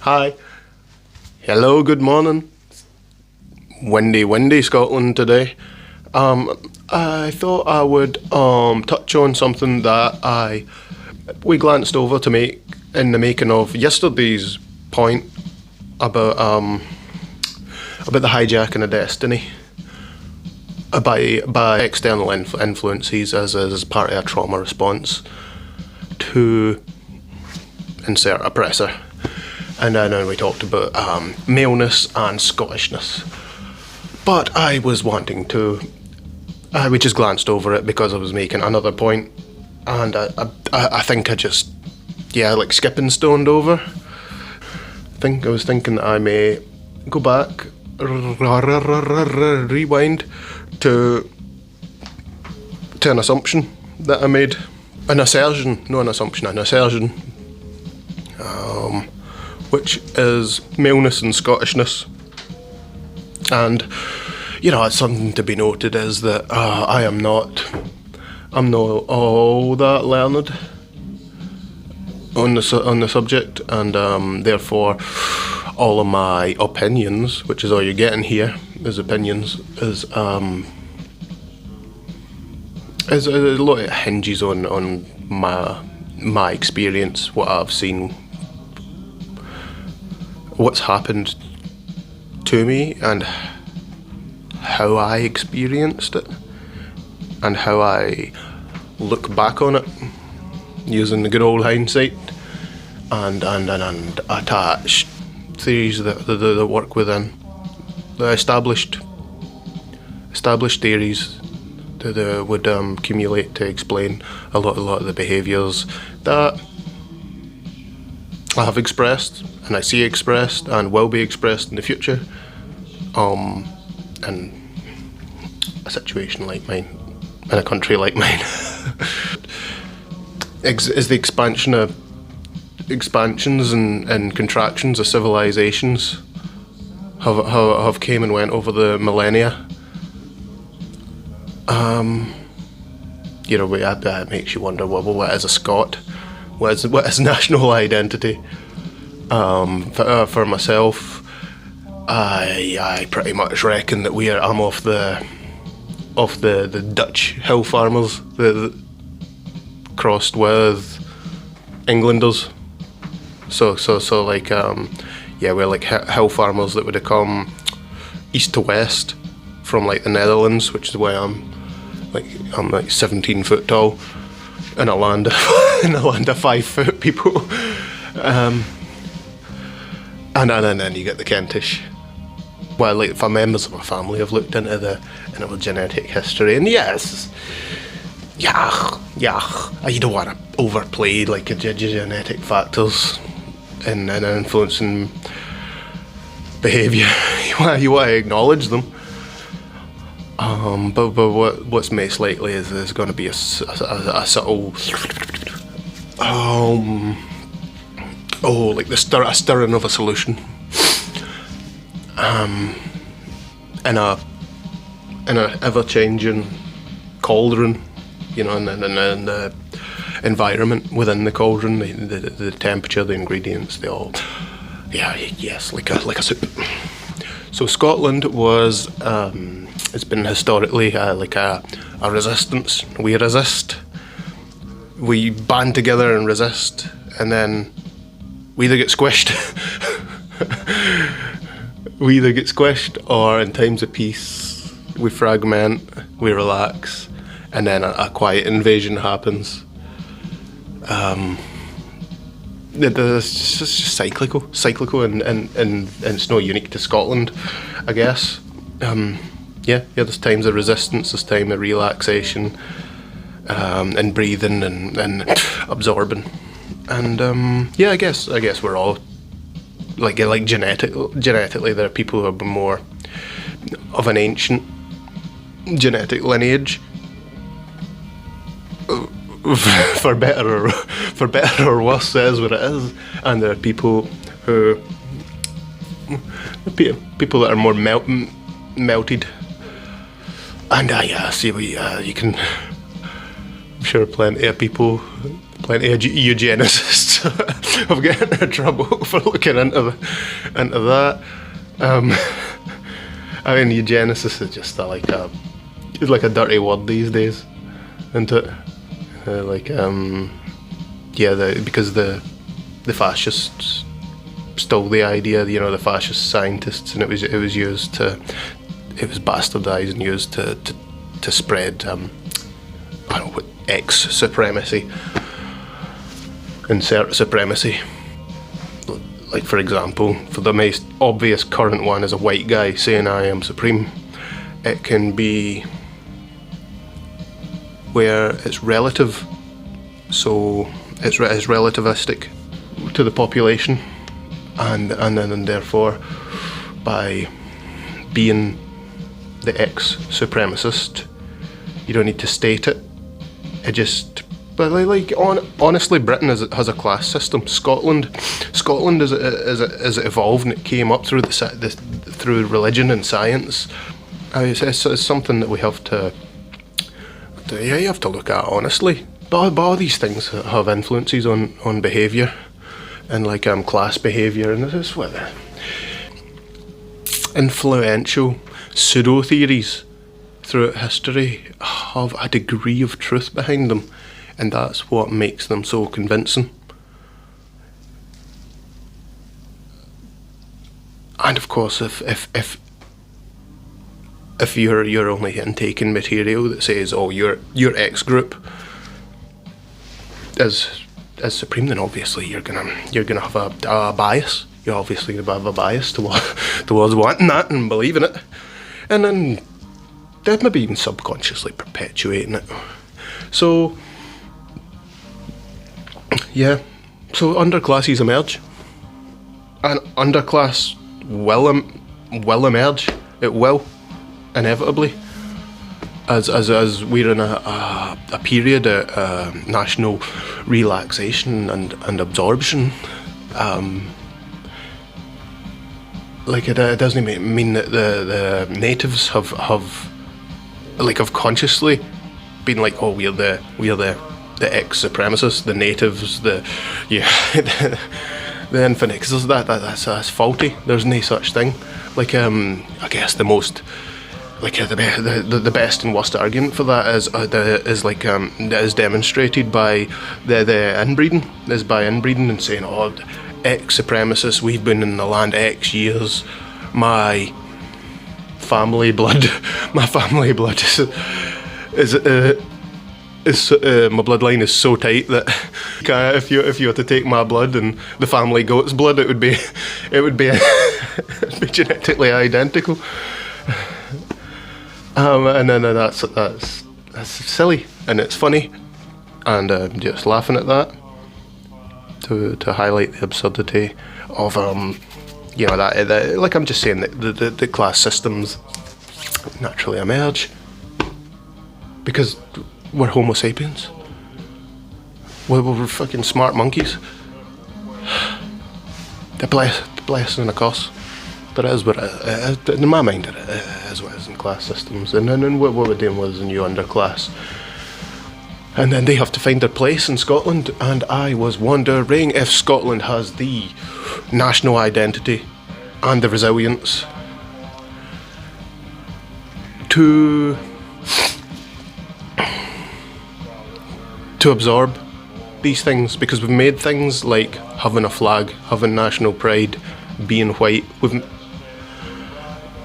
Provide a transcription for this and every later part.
Hi. Hello, good morning. Windy Scotland today. I thought I would touch on something that we glanced over to make in the making of yesterday's point about the hijacking of destiny by external influences as part of a trauma response to insert oppressor. And then we talked about maleness and Scottishness. But I was wanting to... we just glanced over it because I was making another point, and I think I just, like skipping stoned over. I was thinking that I may go back, rewind to an assumption that I made. An assertion, which is maleness and Scottishness. And, it's something to be noted is that I'm not all that learned on the subject, and therefore all of my opinions, which is all you're getting here, is opinions, is a lot of hinges on my experience, what I've seen, what's happened to me, and how I experienced it, and how I look back on it using the good old hindsight, and attach theories that work within the established theories that would accumulate to explain a lot of the behaviours that I have expressed, and I see expressed, and will be expressed in the future, in a situation like mine, in a country like mine. Is the expansions and contractions of civilizations have came and went over the millennia. That makes you wonder, what is a Scot? What is national identity? For myself, I pretty much reckon that I'm off the Dutch hill farmers that crossed with Englanders. So like we're like hill farmers that would have come east to west from like the Netherlands, which is why I'm 17 foot tall in a land of 5 foot people. And then you get the Kentish. Well, like, for members of my family, I've looked into the genetic history, and yes, you don't want to overplay like genetic factors in influencing behaviour. You want to acknowledge them. But what's most likely is there's going to be a subtle, like a stirring of a solution, in a ever-changing cauldron, and the environment within the cauldron, the temperature, the ingredients, they all, like a soup. So Scotland was, it's been historically like a resistance. We resist. We band together and resist, and then we either get squished. Or in times of peace, we fragment, we relax, and then a quiet invasion happens. It's just cyclical, and it's not unique to Scotland, I guess. There's times of resistance, there's time of relaxation, and breathing and absorbing, and I guess we're all like genetically there are people who are more of an ancient genetic lineage, for better or worse, says what it is, and there are people that are more melted, and you can, I'm sure plenty of eugenicists of getting into trouble for looking into that. I mean, eugenicist is just it's like a dirty word these days, isn't it? Because the fascists stole the idea, the fascist scientists, and it was bastardized and used to spread X supremacy, insert supremacy. Like, for example, for the most obvious current one is a white guy saying I am supreme. It can be where it's relative, so it's relativistic to the population, and then therefore, by being the ex-supremacist, you don't need to state it. Honestly, Britain has a class system. Scotland as it evolved and it came up through through religion and science. It's something that we have to you have to look at honestly. But all these things have influences on behaviour and class behaviour, and this is what influential pseudo theories throughout history have a degree of truth behind them, and that's what makes them so convincing. And of course, if you're only intaking material that says, oh, your X group is supreme, then obviously you're gonna have a bias. You're obviously gonna have a bias towards wanting that and believing it, and then they're maybe even subconsciously perpetuating it. So yeah, so underclasses emerge, and underclass will emerge. It will, inevitably, as we're in a period of national relaxation and absorption. It doesn't mean that the natives have consciously been like, oh, we're the ex-supremacists, the natives, the infinite, because that's faulty. There's no such thing. I guess the most the best and worst argument for that is demonstrated by the inbreeding. Is by inbreeding and saying, oh, ex-supremacists, we've been in the land X years. My family blood is my bloodline is so tight that if you were to take my blood and the family goat's blood, it would be it'd be genetically identical. And then that's silly, and it's funny, and I'm just laughing at that to highlight the absurdity of I'm just saying that the class systems naturally emerge because we're Homo sapiens. We're fucking smart monkeys. The blessing and a curse. But it is what it is. In my mind, it is what it is in class systems. And then what we're doing with the new underclass. And then they have to find their place in Scotland. And I was wondering if Scotland has the national identity and the resilience to absorb these things, because we've made things like having a flag, having national pride, being white. We've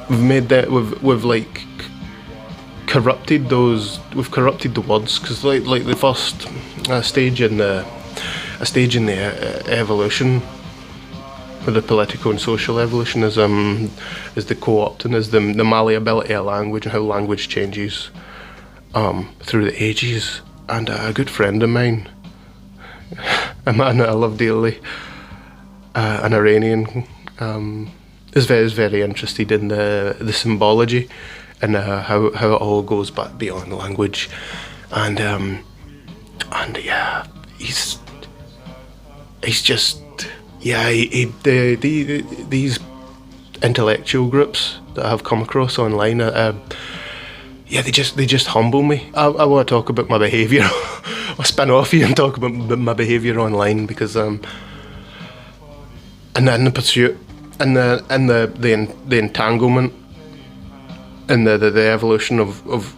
made that. We've corrupted those. We've corrupted the words, because like the first stage in the evolution, of the political and social evolution is the co-opting, is the malleability of language and how language changes through the ages. And a good friend of mine, a man that I love dearly, an Iranian, is very interested in the symbology and how it all goes back beyond language, and yeah, he's just these intellectual groups that I've come across online. They just humble me. I want to talk about my behaviour spin off you and talk about my behaviour online, because in the pursuit, in the entanglement, in the evolution of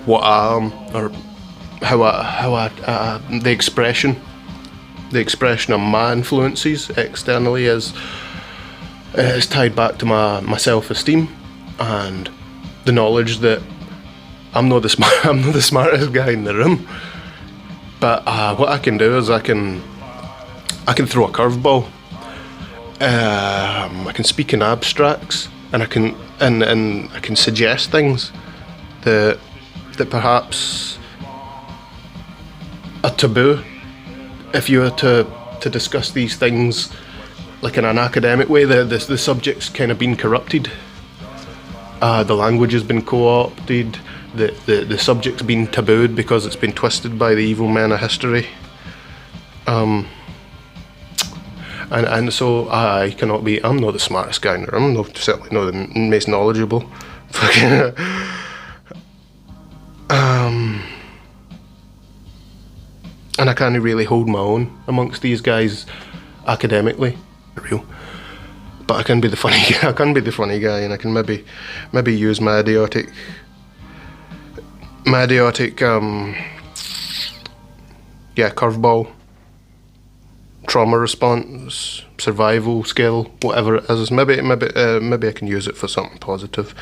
what I am, or how I the expression of my influences externally is tied back to my self-esteem and the knowledge that I'm not the smartest guy in the room, but what I can do is I can throw a curveball. I can speak in abstracts, and I can suggest things that perhaps are taboo if you were to discuss these things like in an academic way. The subject's kind of been corrupted. The language has been co-opted. The subject's been tabooed because it's been twisted by the evil men of history. And so I cannot be. I'm not the smartest guy in the room. I'm certainly not the most knowledgeable. And I can't really hold my own amongst these guys academically, real. But I can be the funny guy. I can be the funny guy, and I can maybe use my idiotic curveball, trauma response, survival skill, whatever it is. Maybe I can use it for something positive,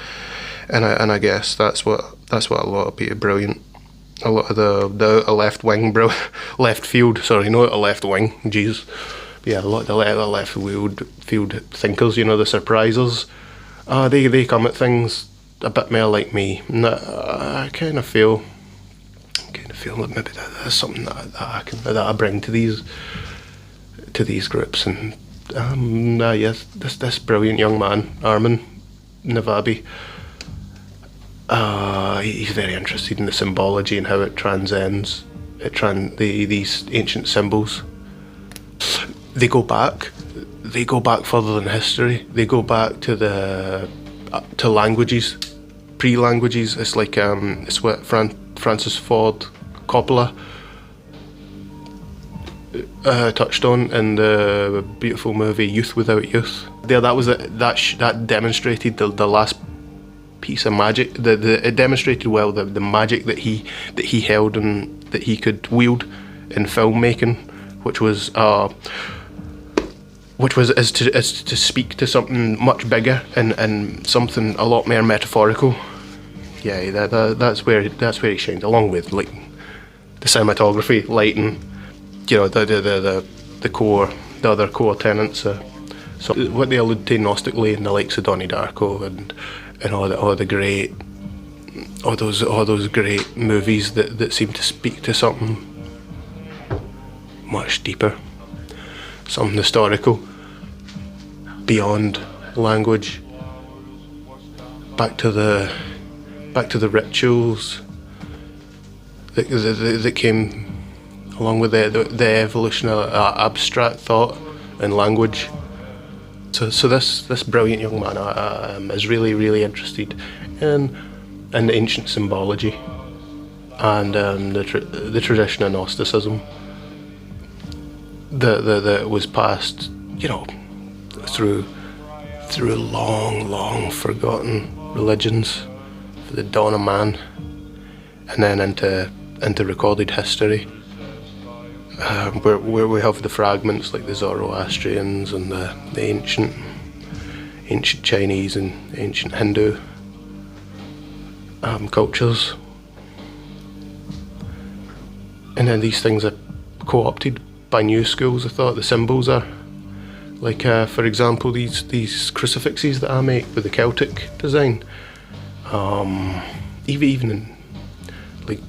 and I guess that's what a lot of people brilliant. A lot of the left wing, left field. Sorry, not a left wing. Jeez, yeah, a lot of the left field thinkers. The surprisers. They come at things a bit more like me. And I kind of feel that maybe that's something that I bring to these groups. And yes, this brilliant young man, Armin Navabi. He's very interested in the symbology and how it transcends these ancient symbols. They go back further than history. They go back to languages, pre-languages. It's like it's what Francis Ford Coppola touched on in the beautiful movie Youth Without Youth. That demonstrated the last piece of magic. It demonstrated well the magic that he held and that he could wield in filmmaking, which was to speak to something much bigger and something a lot more metaphorical. Yeah, that's where he shined, along with like the cinematography, lighting, the other core tenets. So what they allude to Gnostically and the likes of Donnie Darko and all those great movies that seem to speak to something much deeper, something historical, beyond language, back to the rituals that came along with the evolution of abstract thought and language. So this brilliant young man is really interested in ancient symbology and the tradition of Gnosticism that was passed, through long forgotten religions for the dawn of man, and then into recorded history, where we have the fragments like the Zoroastrians and the ancient Chinese and ancient Hindu cultures, and then these things are co-opted by new schools. I thought the symbols are like, for example, these crucifixes that I make with the Celtic design. Even in, like,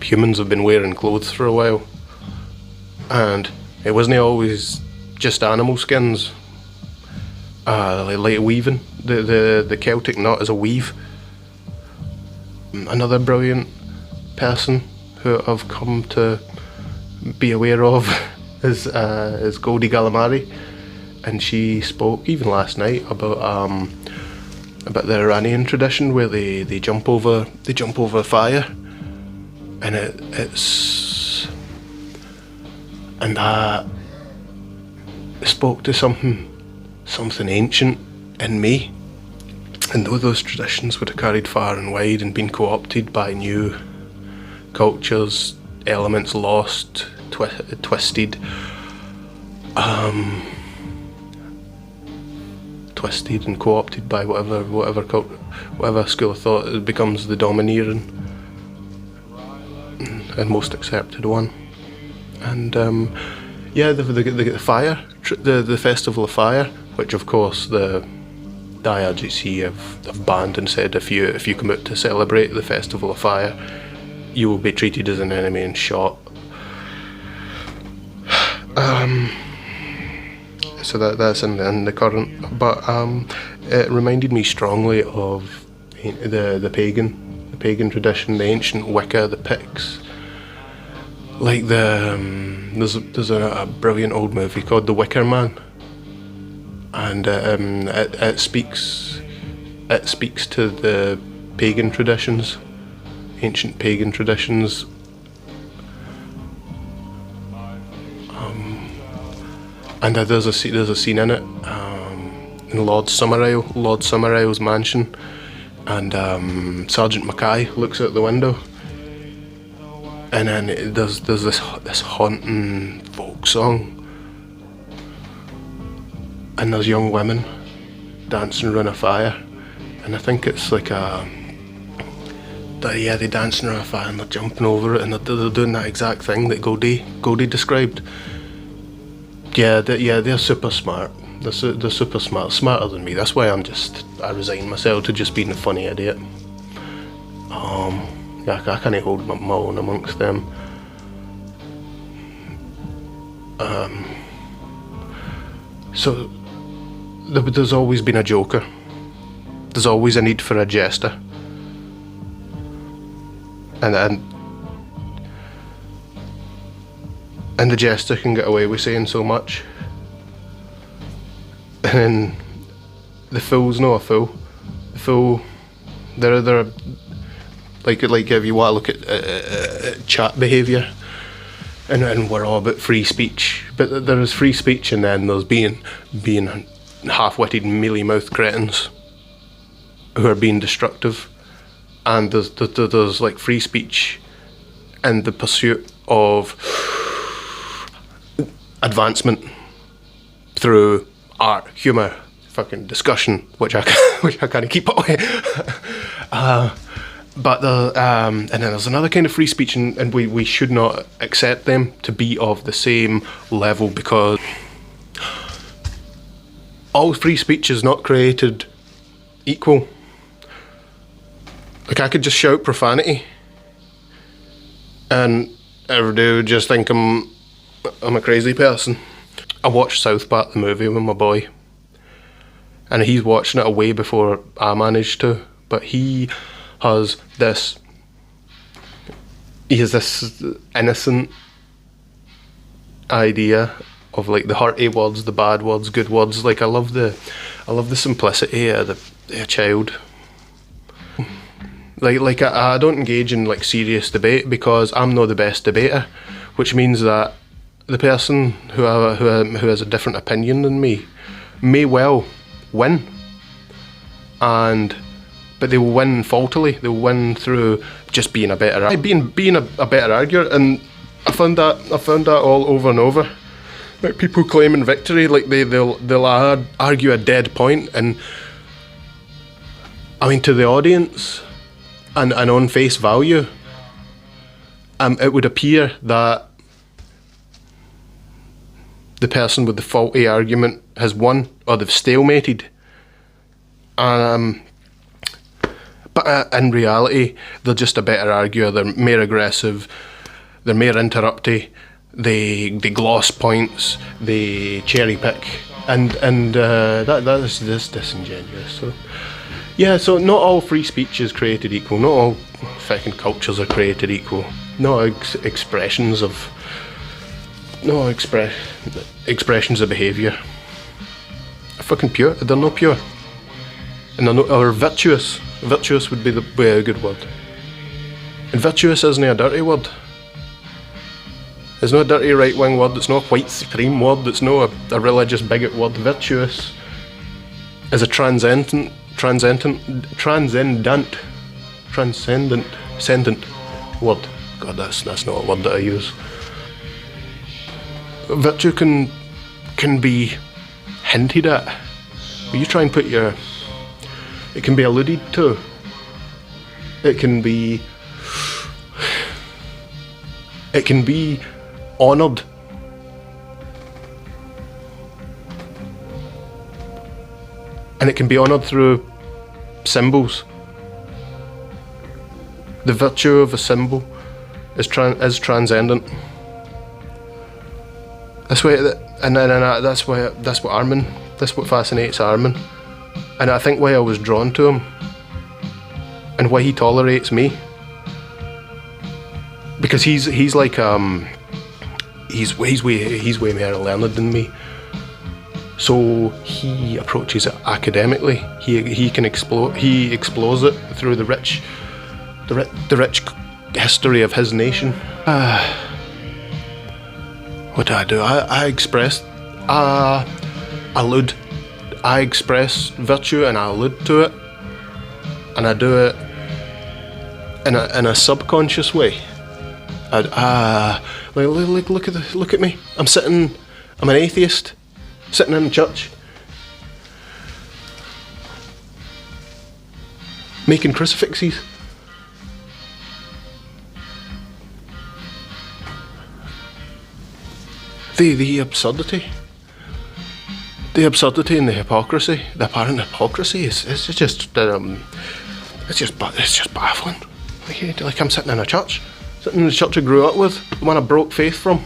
humans have been wearing clothes for a while, and it wasn't always just animal skins. Like weaving, the Celtic knot is a weave. Another brilliant person who I've come to be aware of is Goldie Gallimari, and she spoke even last night about the Iranian tradition where they jump over fire, and it's and that spoke to something ancient in me. And though those traditions would have carried far and wide and been co-opted by new cultures, elements lost, twisted, twisted and co-opted by whatever school of thought becomes the domineering and most accepted one. And the fire, the festival of fire, which of course the IRGC have banned and said if you come out to celebrate the festival of fire, you will be treated as an enemy and shot. So that's in the current, but it reminded me strongly of the pagan tradition, the ancient Wicca, the Picts. Like there's a brilliant old movie called The Wicker Man, and it speaks to the pagan traditions, ancient pagan traditions. And there's a scene in it in Lord Summerisle's mansion, and Sergeant Mackay looks out the window, and then there's this haunting folk song, and there's young women dancing around a fire, and I think it's like they're dancing around a fire and they're jumping over it, and they're doing that exact thing that Goldie described. They're super smart. They're super smart, smarter than me. That's why I resign myself to just being a funny idiot. I can't hold my own amongst them. So there's always been a joker. There's always a need for a jester. And the jester can get away with saying so much. And then the fool's not a fool. The fool, they're like if you want to look at chat behaviour, and we're all about free speech, but there is free speech, and then there's being half-witted, mealy-mouthed cretins who are being destructive, and there's like free speech and the pursuit of advancement through art, humour, fucking discussion, which I kind of keep up with. And then there's another kind of free speech, and we should not accept them to be of the same level, because all free speech is not created equal. Like, I could just shout profanity, and everybody would just think I'm a crazy person. I watched South Park the movie with my boy, and he's watching it way before I managed to, but he has this innocent idea of like the hearty words, the bad words, good words. Like, I love the simplicity of a child. Like I don't engage in like serious debate, because I'm not the best debater, which means that the person who has a different opinion than me may well win, but they will win faultily. They will win through just being a better arguer, and I found that all over and over. Like, people claiming victory, like they'll argue a dead point, and I mean, to the audience and on face value, it would appear that the person with the faulty argument has won, or they've stalemated. But in reality, they're just a better arguer. They're more aggressive. They're more interrupty. They gloss points. They cherry pick, and that is just disingenuous. So yeah, so not all free speech is created equal. Not all fucking cultures are created equal. No expressions of behaviour are fucking pure. They're not pure, and they're not, or virtuous. Virtuous would be a good word. And virtuous isn't a dirty word. It's not a dirty right-wing word, it's not a white supreme word, it's not a religious bigot word. Virtuous is a transcendent word. God, that's not a word that I use. Virtue can be hinted at. But you try and put it can be alluded to. It can be honoured. And it can be honoured through symbols. The virtue of a symbol is transcendent. That's why, that's what fascinates Armin, and I think why I was drawn to him, and why he tolerates me, because he's like he's way more learned than me. So he approaches it academically. He explores it through the rich history of his nation. What do? I express virtue, and I allude to it, and I do it in a subconscious way. Look at me. I'm an atheist, sitting in church, making crucifixes. The absurdity and the hypocrisy, the apparent hypocrisy is just baffling. Like I'm sitting in a church I grew up with, the one I broke faith from,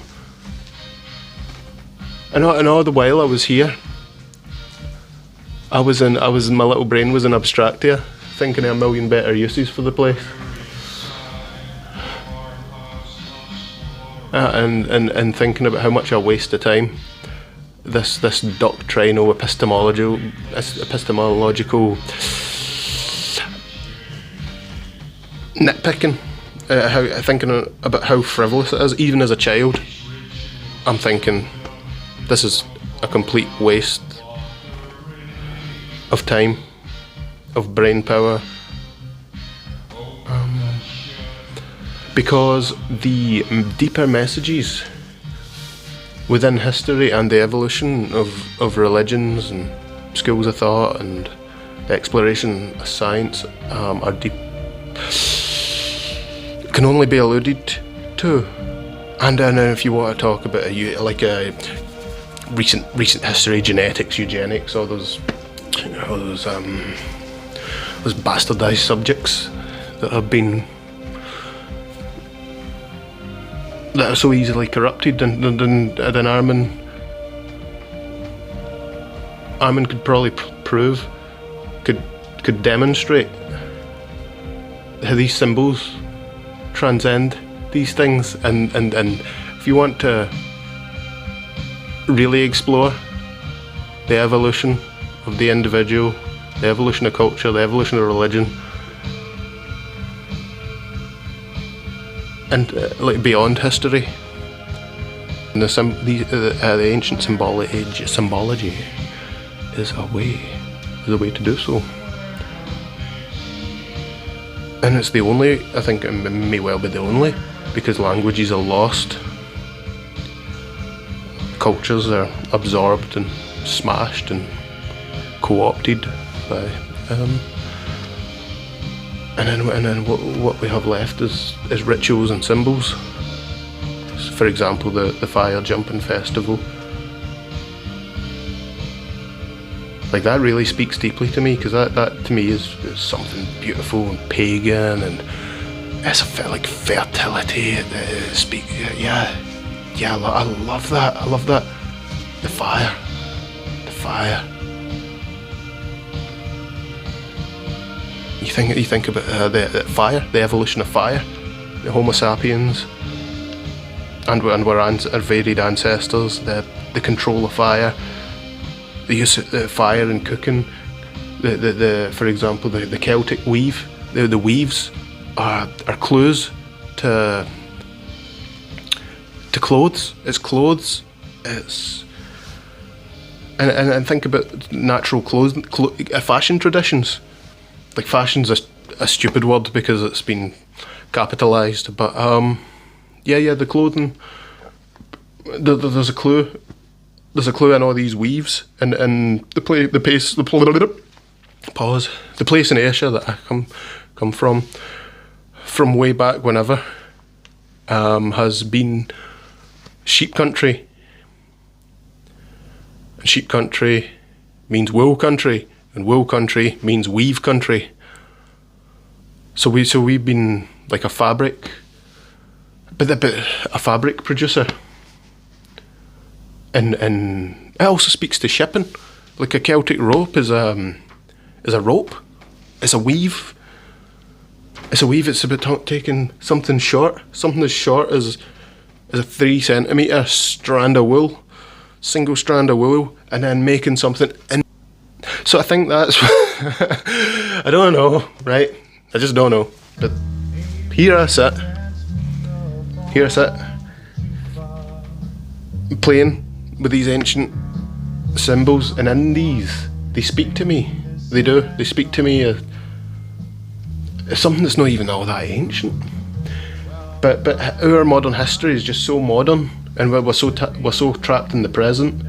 and all the while I was here, my little brain was in abstractia, thinking of a million better uses for the place. And thinking about how much I waste of time. This doctrinal epistemological nitpicking, thinking about how frivolous it is. Even as a child, I'm thinking this is a complete waste of time, of brain power. Because the deeper messages within history and the evolution of religions and schools of thought and the exploration of science are deep, can only be alluded to. And then if you want to talk about a recent history, genetics, eugenics, all those bastardized subjects that are so easily corrupted, then Armin could probably could demonstrate how these symbols transcend these things, and if you want to really explore the evolution of the individual, the evolution of culture, the evolution of religion, and beyond history, and the ancient symbology is a way to do so. And it's the only, I think it may well be the only, because languages are lost, cultures are absorbed and smashed and co-opted by and then what we have left is rituals and symbols. For example, the fire jumping festival. Like, that really speaks deeply to me, because that to me is something beautiful and pagan, and it's like fertility. I love that. The fire. You think about the fire, the evolution of fire, the Homo sapiens, and our varied ancestors, the control of fire, the use of fire in cooking, for example, the Celtic weave, the weaves are clues to to clothes. It's clothes. It's and think about natural clothes, fashion traditions. Like fashion's a stupid word because it's been capitalised, but yeah, the clothing. There's a clue. There's a clue in all these weaves, and the place in Asia that I come from way back whenever, has been sheep country. And sheep country means wool country, and wool country means weave country. So we've been like a fabric, but a fabric producer. And it also speaks to shipping. Like a Celtic rope is a rope. It's a weave. It's about taking something short, something as short as a 3 centimetre strand of wool, single strand of wool, and then making something. And so I think that's I don't know, right? I just don't know. But here I sit, playing with these ancient symbols, and in these, they speak to me. They do. They speak to me. It's something that's not even all that ancient. But our modern history is just so modern, and we're so trapped in the present.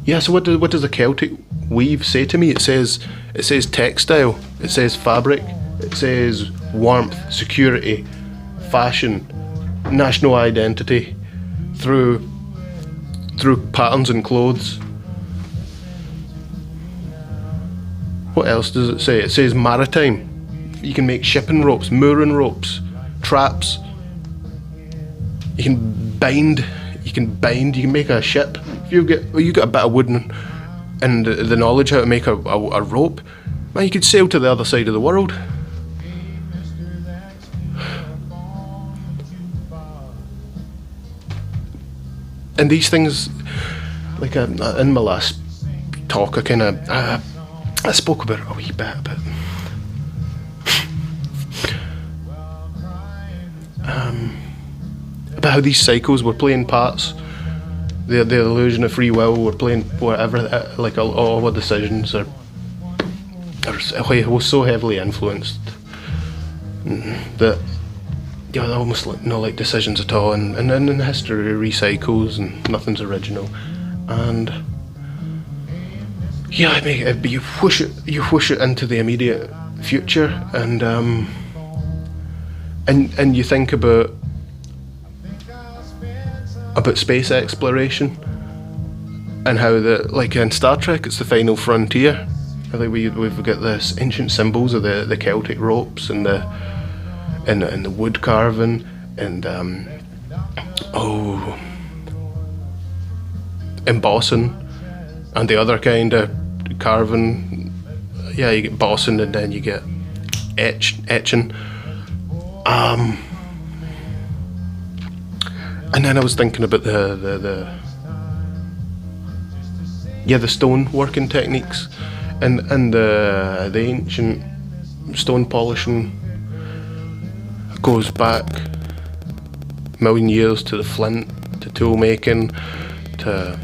Yeah. So what does the Celtic weave say to me? It says textile. It says fabric. It says warmth, security, fashion, national identity through patterns and clothes. What else does it say? It says maritime. You can make shipping ropes, mooring ropes, traps. You can bind. You can make a ship. If you got a bit of wood and the knowledge how to make a rope, man, you could sail to the other side of the world. And these things, like in my last talk, I spoke about it a wee bit, but about how these cycles were playing parts, the illusion of free will, we're playing whatever, like all our decisions are so heavily influenced that they're almost like decisions at all, and then history recycles and nothing's original, and yeah, you push it into the immediate future, and you think about space exploration and how like in Star Trek it's the final frontier. I think we've got this ancient symbols of the Celtic ropes and the wood carving and embossing and the other kind of carving. Yeah, you get bossing and then you get etching. And then I was thinking about the stone working techniques and the ancient stone polishing goes back a million years to the flint, to tool making, to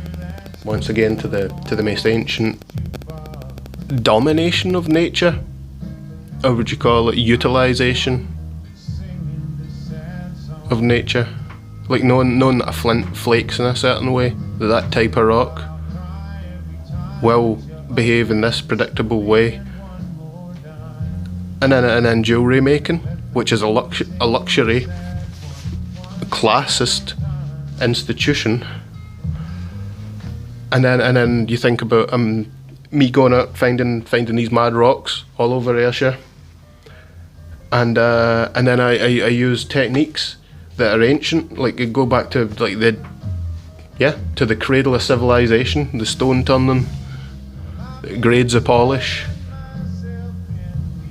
once again to the most ancient domination of nature, or would you call it utilization of nature? Like knowing that a flint flakes in a certain way, that type of rock will behave in this predictable way. And then jewellery making, which is a luxury, classist institution. And then you think about me going out finding these mad rocks all over Ayrshire, and then I use techniques that are ancient, like go back to like to the cradle of civilization, the stone turning, grades of polish,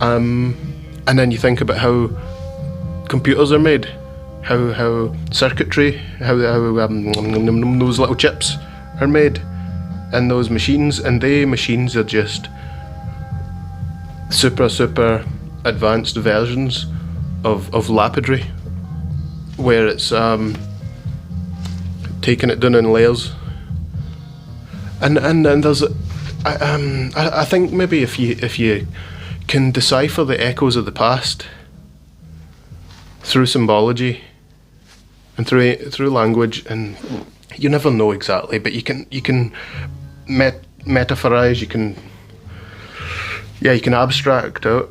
and then you think about how computers are made, how circuitry, how those little chips are made in those machines, and they machines are just super advanced versions of lapidary, where it's taking it down in layers. And there's I think maybe if you can decipher the echoes of the past through symbology and through language, and you never know exactly, but you can metaphorize, you can abstract out,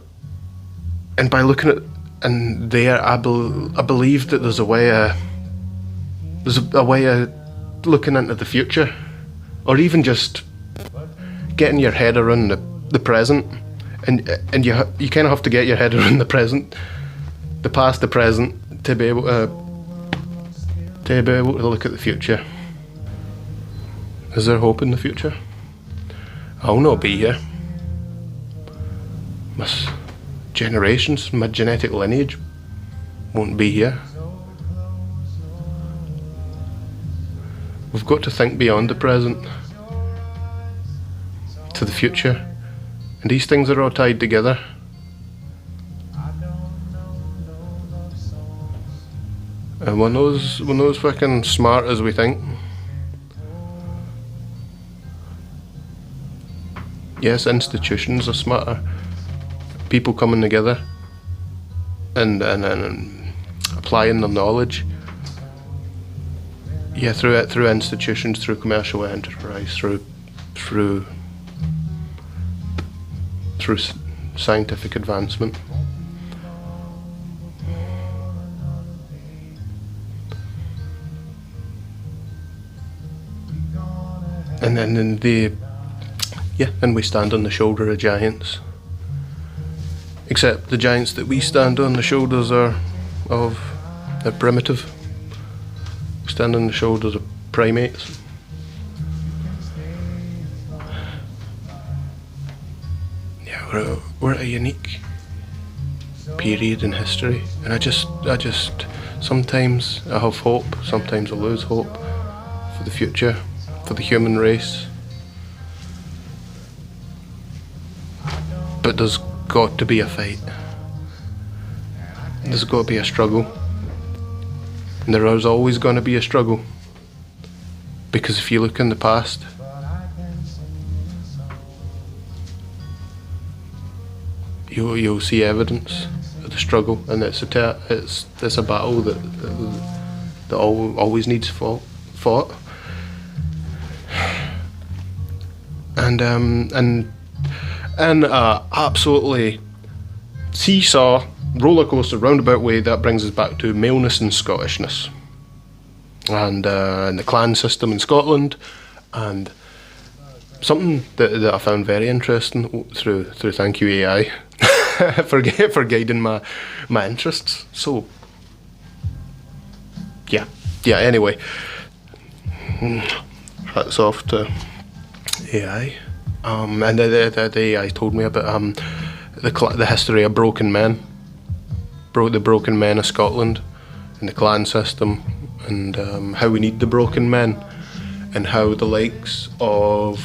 and by looking at and there, I believe that there's a way of looking into the future, or even just getting your head around the present, and you kind of have to get your head around the present, the past, the present, to be able to look at the future. Is there hope in the future? I'll not be here. My generations, my genetic lineage won't be here. We've got to think beyond the present to the future, and these things are all tied together. And we're not as fucking smart as we think. Yes, institutions are smarter. People coming together and applying their knowledge. Yeah, through institutions, through commercial enterprise, through scientific advancement. And then and we stand on the shoulder of giants. Except the giants that we stand on the shoulders they're primitive. We stand on the shoulders of primates. Yeah, we're at a unique period in history, and I just sometimes I have hope, sometimes I lose hope for the future, for the human race. But there's got to be a fight. There's got to be a struggle. And there is always going to be a struggle. Because if you look in the past, you'll see evidence of the struggle, and it's a battle that always needs fought. And absolutely seesaw, roller coaster, roundabout way, that brings us back to maleness and Scottishness, and the clan system in Scotland, and something that I found very interesting through thank you AI for guiding my interests. So yeah. Anyway, hats off to AI. And the AI told me about the history of broken men, the broken men of Scotland, and the clan system, and how we need the broken men, and how the likes of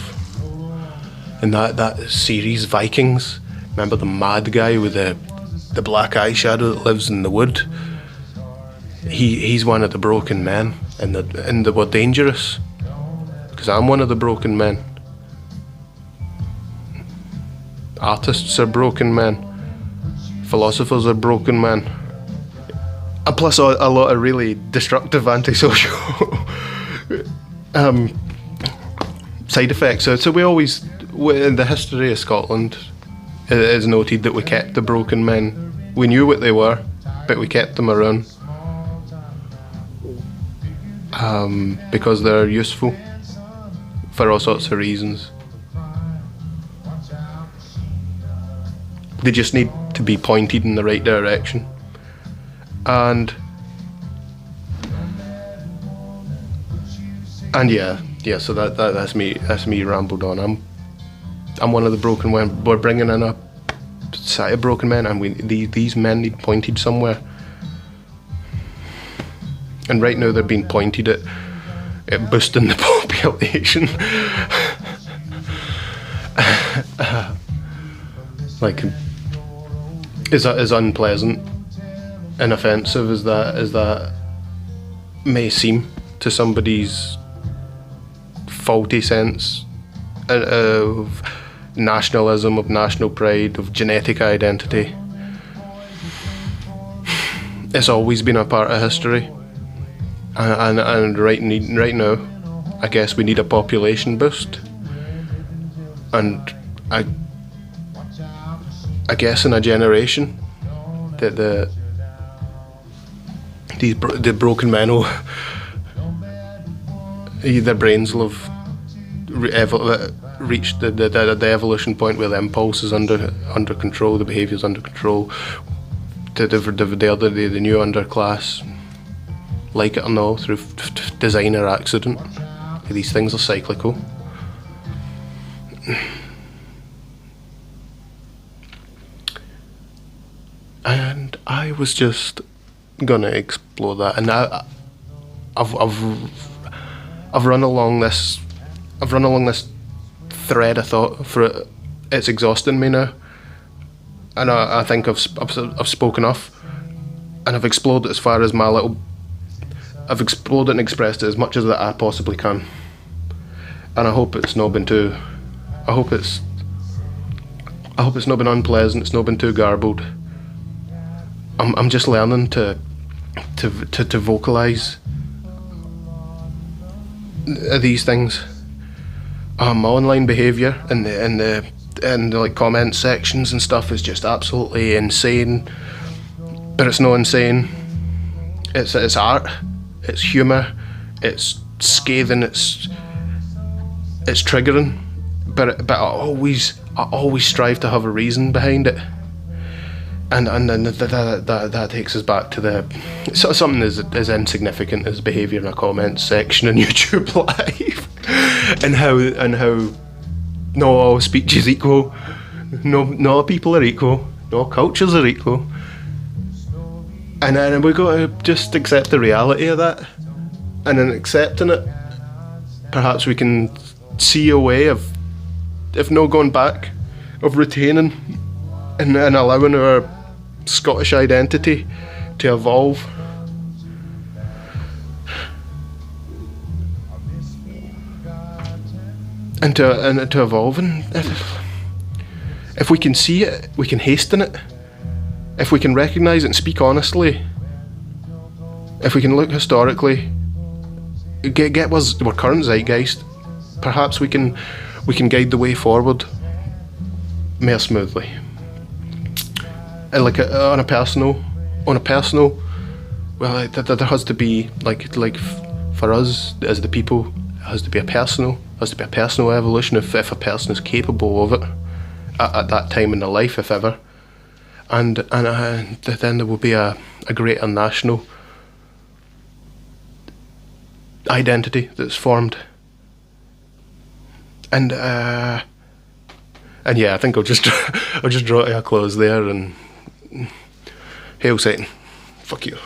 in that series Vikings. Remember the mad guy with the black eyeshadow that lives in the wood? He's one of the broken men, and we're dangerous because I'm one of the broken men. Artists are broken men. Philosophers are broken men. And plus a lot of really destructive antisocial side effects. So we always, in the history of Scotland, it is noted that we kept the broken men. We knew what they were, but we kept them around. Because they're useful for all sorts of reasons. They just need to be pointed in the right direction. And yeah, so that's me rambled on. I'm one of the broken men. We're bringing in a society of broken men, and these men need pointed somewhere. And right now they're being pointed at boosting the population. is as unpleasant and offensive as that may seem to somebody's faulty sense of nationalism, of national pride, of genetic identity. It's always been a part of history, and right now, I guess we need a population boost, and I guess in a generation that the broken men will, their brains will have reached the evolution point where the impulse is under control, the behaviour is under control. They're the new underclass, like it or not, through design or accident. These things are cyclical. And I was just gonna explore that, and I've run along this thread of thought for it. It's exhausting me now, and I think I've spoken enough, and I've explored it as far as I've explored it and expressed it as much as that I possibly can, and I hope it's not been too. I hope it's not been unpleasant. It's not been too garbled. I'm just learning to vocalise these things. My online behaviour and the like comment sections and stuff is just absolutely insane. But it's not insane. It's art. It's humour. It's scathing. It's triggering. But I always strive to have a reason behind it. And that takes us back to something as insignificant as behaviour in a comments section on YouTube Live, and how not all speech is equal, no all people are equal, no cultures are equal, and then we've got to just accept the reality of that, and in accepting it, perhaps we can see a way of, if no going back, of retaining and allowing our Scottish identity to evolve. And to evolve, and if we can see it, we can hasten it. If we can recognise it and speak honestly, if we can look historically, get what's our current zeitgeist, perhaps we can guide the way forward more smoothly. And like on a personal, well, there has to be like for us as the people, it has to be a personal evolution if a person is capable of it at that time in their life, if ever, and then there will be a greater national identity that's formed, and yeah, I think I'll just draw it to a close there, and hail Satan, fuck you.